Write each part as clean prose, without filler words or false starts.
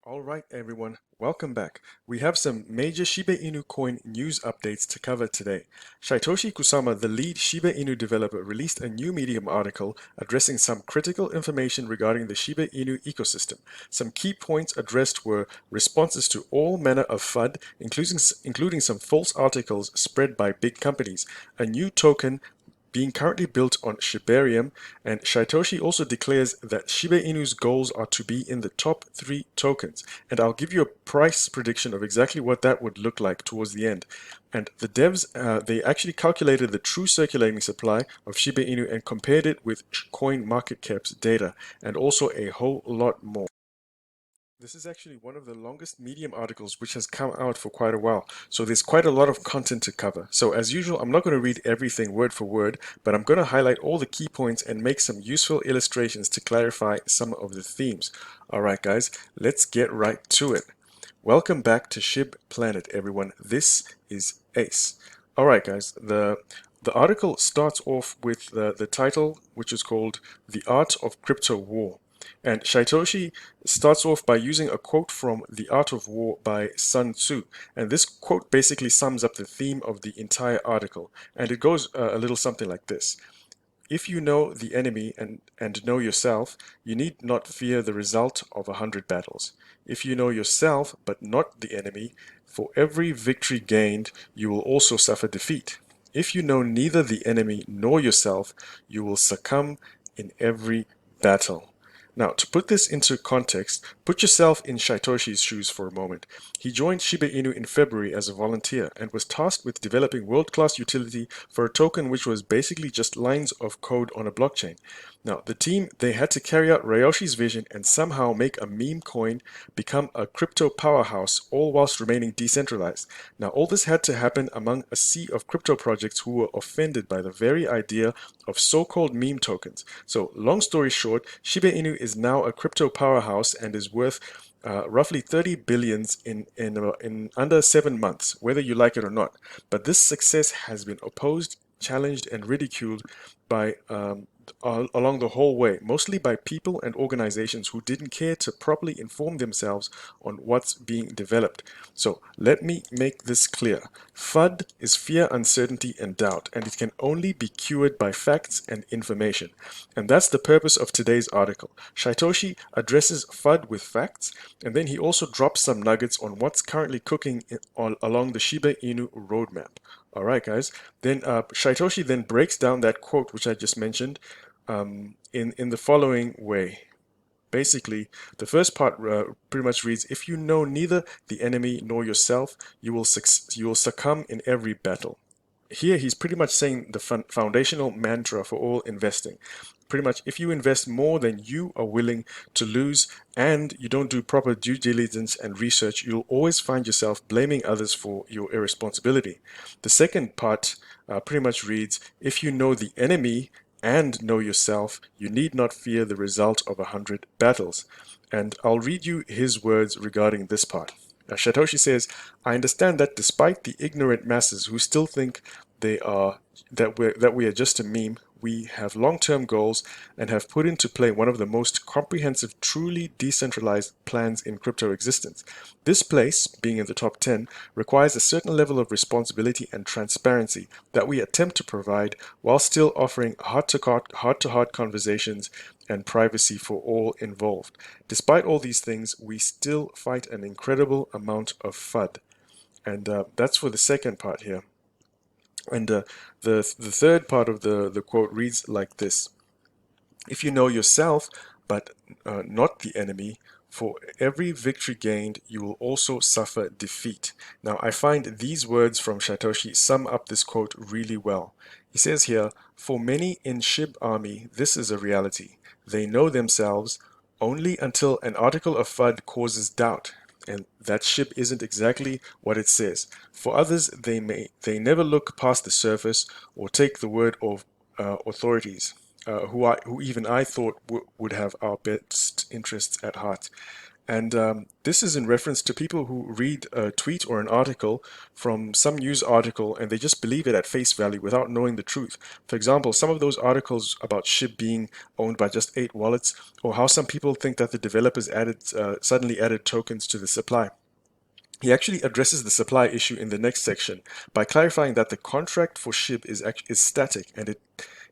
Alright everyone, welcome back. We have some major Shiba Inu coin news updates to cover today. Shytoshi Kusama, the lead Shiba Inu developer, released a new Medium article addressing some critical information regarding the Shiba Inu ecosystem. Some key points addressed were responses to all manner of FUD, including some false articles spread by big companies, a new token being currently built on Shibarium, and Shytoshi also declares that Shiba Inu's goals are to be in the top 3 tokens, and I'll give you a price prediction of exactly what that would look like towards the end. And the devs, they actually calculated the true circulating supply of Shiba Inu and compared it with CoinMarketCap's data, and also a whole lot more. This is actually one of the longest Medium articles which has come out for quite a while, so there's quite a lot of content to cover. So as usual, I'm not going to read everything word for word, but I'm going to highlight all the key points and make some useful illustrations to clarify some of the themes. Alright guys, let's get right to it. Welcome back to Shib Planet everyone, this is Ace. Alright guys, the article starts off with the title, which is called The Art of Crypto War. And Shytoshi starts off by using a quote from The Art of War by Sun Tzu. And this quote basically sums up the theme of the entire article. And it goes a little something like this. If you know the enemy and know yourself, you need not fear the result of 100 battles. If you know yourself but not the enemy, for every victory gained, you will also suffer defeat. If you know neither the enemy nor yourself, you will succumb in every battle. Now, to put this into context, put yourself in Shytoshi's shoes for a moment. He joined Shiba Inu in February as a volunteer and was tasked with developing world-class utility for a token which was basically just lines of code on a blockchain. Now, the team, they had to carry out Ryoshi's vision and somehow make a meme coin become a crypto powerhouse, all whilst remaining decentralized. Now, all this had to happen among a sea of crypto projects who were offended by the very idea of so-called meme tokens. So, long story short, Shiba Inu is now a crypto powerhouse and is worth roughly 30 billions in under 7 months, whether you like it or not. But this success has been opposed, challenged, and ridiculed by along the whole way, mostly by people and organizations who didn't care to properly inform themselves on what's being developed. So let me make this clear. FUD is fear, uncertainty, and doubt, and it can only be cured by facts and information. And that's the purpose of today's article. Shytoshi addresses FUD with facts, and then he also drops some nuggets on what's currently cooking along the Shiba Inu roadmap. Alright guys, then Shytoshi then breaks down that quote which I just mentioned in the following way. Basically, the first part pretty much reads, if you know neither the enemy nor yourself, you will succumb in every battle. Here he's pretty much saying the foundational mantra for all investing. Pretty much, if you invest more than you are willing to lose and you don't do proper due diligence and research, you'll always find yourself blaming others for your irresponsibility. The second part pretty much reads, if you know the enemy and know yourself, you need not fear the result of 100 battles. And I'll read you his words regarding this part. Shytoshi says, I understand that despite the ignorant masses who still think that we are just a meme, we have long-term goals and have put into play one of the most comprehensive, truly decentralized plans in crypto existence. This place, being in the top 10, requires a certain level of responsibility and transparency that we attempt to provide while still offering heart-to-heart conversations and privacy for all involved. Despite all these things, we still fight an incredible amount of FUD. And that's for the second part here. And the third part of the quote reads like this. If you know yourself, but not the enemy, for every victory gained, you will also suffer defeat. Now, I find these words from Shytoshi sum up this quote really well. He says here, for many in Shib army, this is a reality. They know themselves only until an article of FUD causes doubt, and that Shib isn't exactly what it says. For others, they never look past the surface or take the word of authorities, who even I thought would have our best interests at heart. And this is in reference to people who read a tweet or an article from some news article and they just believe it at face value without knowing the truth. For example, some of those articles about SHIB being owned by just 8 wallets, or how some people think that the developers suddenly added tokens to the supply. He actually addresses the supply issue in the next section by clarifying that the contract for SHIB is static, and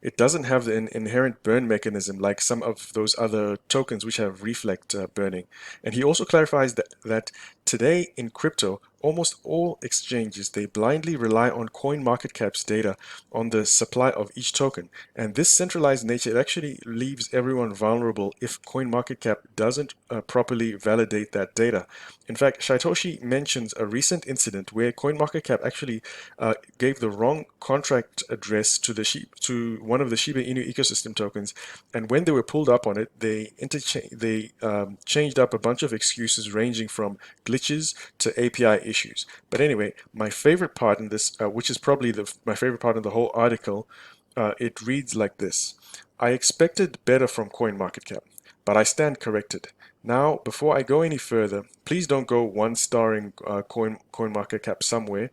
it doesn't have an inherent burn mechanism like some of those other tokens which have reflect burning. And he also clarifies that today in crypto, almost all exchanges, they blindly rely on CoinMarketCap's data on the supply of each token. And this centralized nature, it actually leaves everyone vulnerable if CoinMarketCap doesn't properly validate that data. In fact, Satoshi mentions a recent incident where CoinMarketCap actually gave the wrong contract address to one of the Shiba Inu ecosystem tokens, and when they were pulled up on it, they changed up a bunch of excuses ranging from glitches to API issues. But anyway, my favorite part in this, which is probably my favorite part of the whole article, it reads like this: I expected better from CoinMarketCap, but I stand corrected. Now, before I go any further, please don't go one-starring CoinMarketCap somewhere.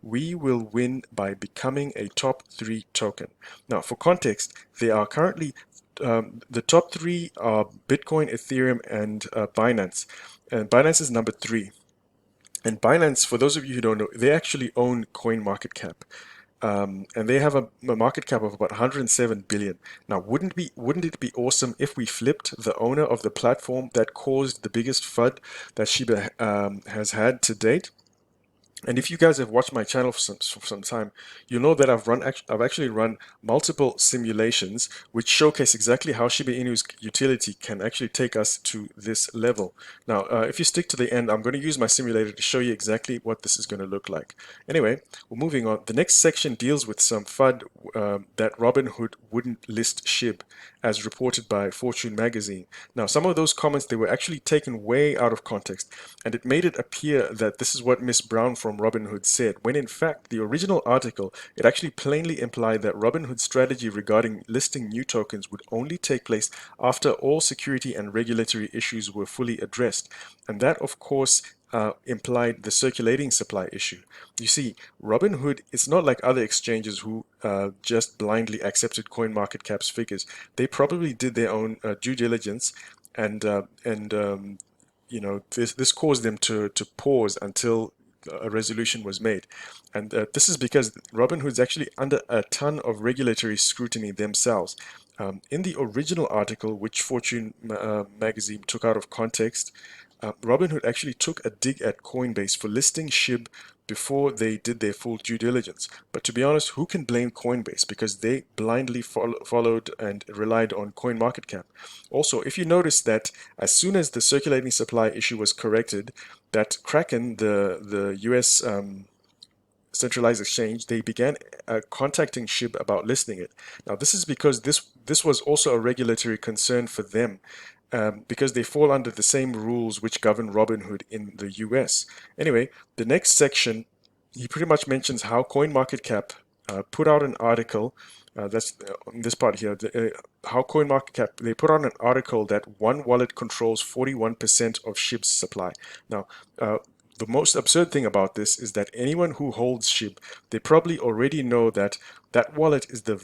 We will win by becoming a top 3 token. Now, for context, they are currently the top 3 are Bitcoin, Ethereum, and Binance. And Binance is number 3. And Binance, for those of you who don't know, they actually own CoinMarketCap. And they have a market cap of about 107 billion. Now, wouldn't it be awesome if we flipped the owner of the platform that caused the biggest FUD that Shiba has had to date? And if you guys have watched my channel for some time, you know that I've actually run multiple simulations which showcase exactly how Shiba Inu's utility can actually take us to this level. Now, if you stick to the end, I'm going to use my simulator to show you exactly what this is going to look like. Anyway, we're moving on. The next section deals with some FUD that Robinhood wouldn't list SHIB, as reported by Fortune magazine. Now, some of those comments, they were actually taken way out of context, and it made it appear that this is what Miss Brown from Robinhood said, when in fact the original article, it actually plainly implied that Robinhood's strategy regarding listing new tokens would only take place after all security and regulatory issues were fully addressed. And that, of course, implied the circulating supply issue. You see, Robinhood is not like other exchanges who just blindly accepted CoinMarketCap's figures. They probably did their own due diligence, and this caused them to pause until a resolution was made. And this is because Robinhood's actually under a ton of regulatory scrutiny themselves. In the original article, which Fortune magazine took out of context, Robinhood actually took a dig at Coinbase for listing SHIB before they did their full due diligence. But to be honest, who can blame Coinbase? Because they blindly followed and relied on CoinMarketCap. Also, if you notice that as soon as the circulating supply issue was corrected, that Kraken, the US centralized exchange, they began contacting SHIB about listing it. Now, this is because this was also a regulatory concern for them, because they fall under the same rules which govern Robinhood in the US. Anyway, the next section, he pretty much mentions how CoinMarketCap put out an article. That's on this part here. How CoinMarketCap, they put out an article that one wallet controls 41% of SHIB's supply. Now, the most absurd thing about this is that anyone who holds SHIB, they probably already know that that wallet is the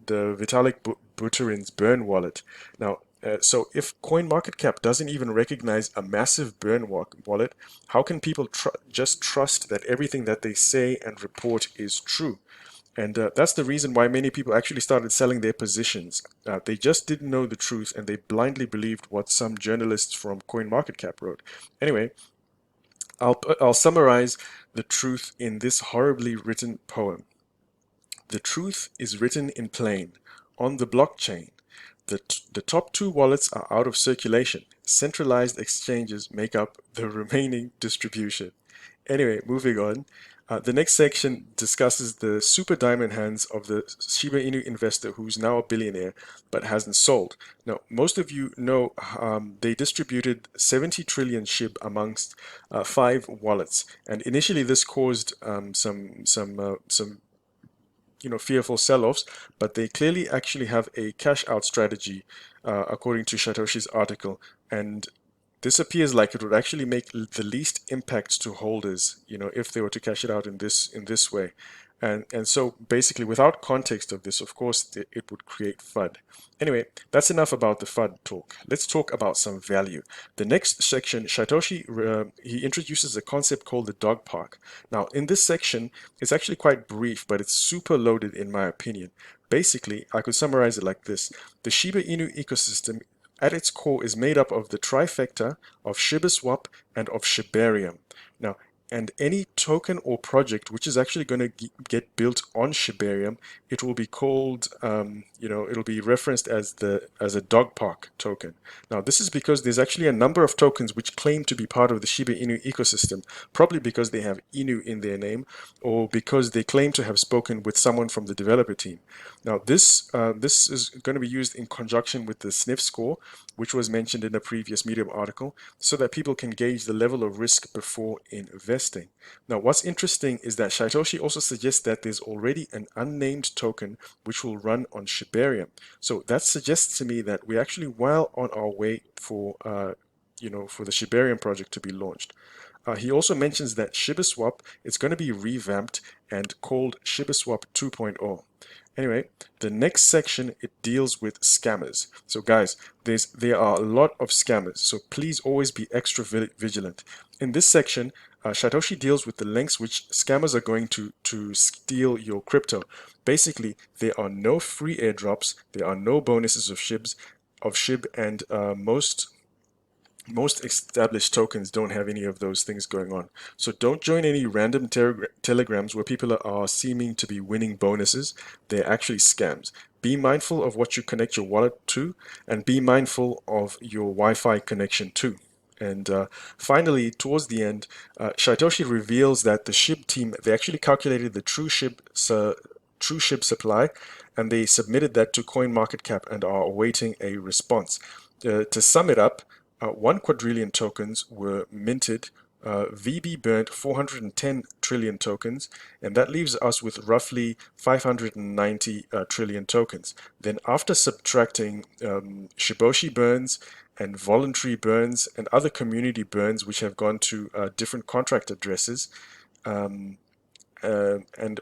Vitalik Buterin's burn wallet. Now, so if CoinMarketCap doesn't even recognize a massive burn wallet, how can people just trust that everything that they say and report is true? And that's the reason why many people actually started selling their positions. They just didn't know the truth, and they blindly believed what some journalists from CoinMarketCap wrote. Anyway, I'll summarize the truth in this horribly written poem. The truth is written in plain. On the blockchain, the top 2 wallets are out of circulation. Centralized exchanges make up the remaining distribution. Anyway, moving on. The next section discusses the super diamond hands of the Shiba Inu investor who's now a billionaire but hasn't sold. Now, most of you know they distributed 70 trillion SHIB amongst 5 wallets, and initially this caused some fearful sell-offs, but they clearly actually have a cash out strategy according to Satoshi's article, and This appears like it would actually make the least impact to holders, if they were to cash it out in this way. And so basically, without context of this, of course, it would create FUD. Anyway, that's enough about the FUD talk. Let's talk about some value. The next section, Satoshi, he introduces a concept called the dog park. Now, in this section, it's actually quite brief, but it's super loaded in my opinion. Basically, I could summarize it like this. The Shiba Inu ecosystem at its core is made up of the trifecta of ShibaSwap and of Shibarium. Now, and any token or project which is actually going to get built on Shibarium, it will be called, it'll be referenced as a dog park token. Now, this is because there's actually a number of tokens which claim to be part of the Shiba Inu ecosystem, probably because they have Inu in their name, or because they claim to have spoken with someone from the developer team. Now, this is going to be used in conjunction with the sniff score, which was mentioned in a previous Medium article, so that people can gauge the level of risk before investing. Now, what's interesting is that Satoshi also suggests that there's already an unnamed token which will run on Shibarium. So that suggests to me that we're actually well on our way for the Shibarium project to be launched. He also mentions that ShibaSwap is going to be revamped and called ShibaSwap 2.0. Anyway, the next section, it deals with scammers. So guys, there are a lot of scammers, so please always be extra vigilant. In this section, Satoshi deals with the lengths which scammers are going to steal your crypto. Basically, there are no free airdrops, there are no bonuses of SHIB, and most established tokens don't have any of those things going on. So don't join any random telegrams where people are seeming to be winning bonuses. They're actually scams. Be mindful of what you connect your wallet to, and be mindful of your Wi-Fi connection too. And finally, towards the end, Satoshi reveals that the SHIB team, they actually calculated the true SHIB supply, and they submitted that to CoinMarketCap and are awaiting a response. To sum it up, 1 quadrillion tokens were minted. VB burnt 410 trillion tokens, and that leaves us with roughly 590 trillion tokens. Then after subtracting Shiboshi burns and voluntary burns and other community burns which have gone to different contract addresses, and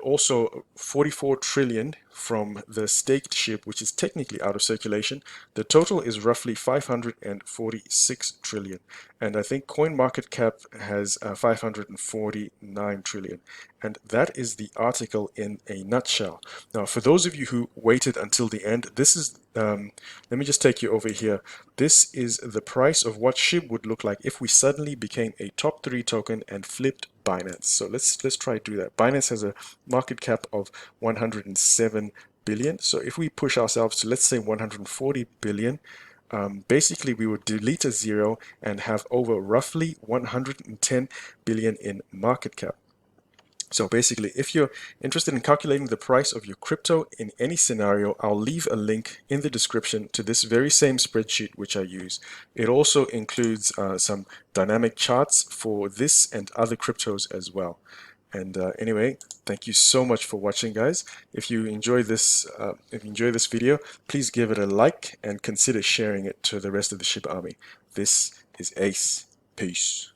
also 44 trillion from the staked SHIB, which is technically out of circulation, the total is roughly 546 trillion. And I think CoinMarketCap has 549 trillion. And that is the article in a nutshell. Now, for those of you who waited until the end, this is, let me just take you over here. This is the price of what SHIB would look like if we suddenly became a top 3 token and flipped Binance. So let's try to do that. Binance has a market cap of 107 billion. So if we push ourselves to, let's say, 140 billion, basically we would delete a zero and have over roughly 110 billion in market cap. So basically, if you're interested in calculating the price of your crypto in any scenario, I'll leave a link in the description to this very same spreadsheet which I use. It also includes some dynamic charts for this and other cryptos as well. And anyway, thank you so much for watching, guys. If you enjoy this video, please give it a like and consider sharing it to the rest of the SHIB army. This is Ace. Peace.